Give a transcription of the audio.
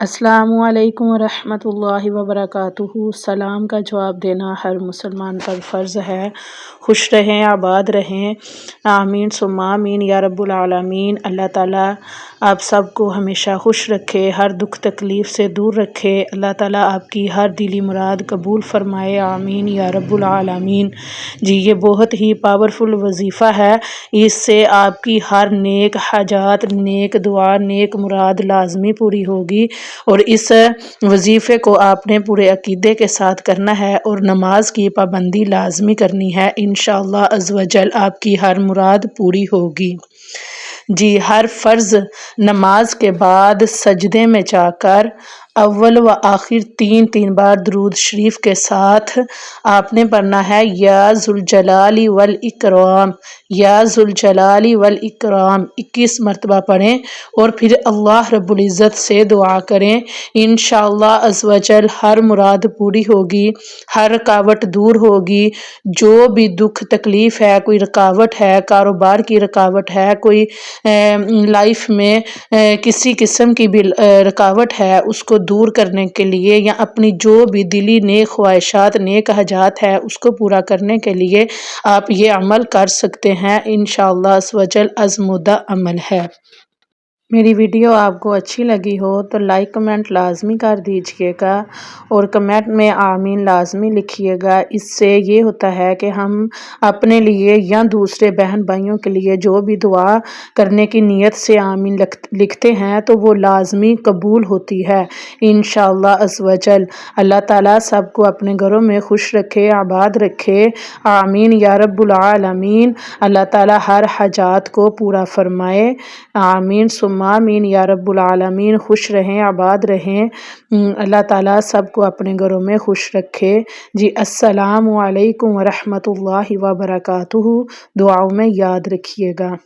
अस्सलाम वालेकुम रहमतुल्लाहि व बरकातुहू। सलाम का जवाब देना हर मुसलमान पर फ़र्ज़ है। खुश रहें, आबाद रहें, आमीन सुम्मा आमीन या रब्बुल आलमीन। अल्लाह ताला आप सबको हमेशा खुश रखे, हर दुख तकलीफ़ से दूर रखे। अल्लाह ताला आपकी हर दिली मुराद कबूल फ़रमाए, आमीन या रब्बुल आलमीन। जी, ये बहुत ही पावरफुल वजीफ़ा है। इससे आपकी हर नेक हाजात, नेक दुआ, नेक मुराद लाजमी पूरी होगी। और इस वजीफ़े को आपने पूरे अकीदे के साथ करना है और नमाज की पाबंदी लाजमी करनी है। इंशाअल्लाह अज़्ज़ व जल आपकी हर मुराद पूरी होगी। जी, हर फ़र्ज़ नमाज के बाद सजदे में जाकर अव्वल व आखिर 3 बार दरूद शरीफ के साथ आपने पढ़ना है, या ज़ुल जलाली वल इकराम, या ज़ुल जलाली वल इकराम 21 मरतबा पढ़ें और फिर अल्लाह रब्बुल इज़्ज़त से दुआ करें। इंशाअल्लाह अज़्ज़ व जल हर मुराद पूरी होगी, हर रुकावट दूर होगी। जो भी दुख तकलीफ़ है, कोई रुकावट है, कारोबार की रुकावट है, कोई लाइफ में किसी किस्म की भी रुकावट है, उसको दूर करने के लिए या अपनी जो भी दिली नेक ख्वाहिशात, नेक हाजात है, उसको पूरा करने के लिए आप ये अमल कर सकते हैं। इंशाअल्लाह अज़्ज़ व जल आज़मुदा अमल है। मेरी वीडियो आपको अच्छी लगी हो तो लाइक कमेंट लाजमी कर दीजिएगा और कमेंट में आमीन लाजमी लिखिएगा। इससे ये होता है कि हम अपने लिए या दूसरे बहन भाइयों के लिए जो भी दुआ करने की नीयत से आमीन लिखते हैं तो वो लाजमी कबूल होती है इंशाअल्लाह अज़्ज़ व जल। अल्लाह ताला सबको अपने घरों में खुश रखे, आबाद रखे, आमीन या रब्बुल आलमीन। अल्लाह ताला हर हाजात को पूरा फरमाए, आमीन सुम्मा आमीन या रब्बुल आलमीन। खुश रहें, आबाद रहें, अल्लाह ताला सबको अपने घरों में खुश रखे। जी, अस्सलामु अलैकुम व रहमतुल्लाहि व बरकातुहू। दुआओं में याद रखिएगा।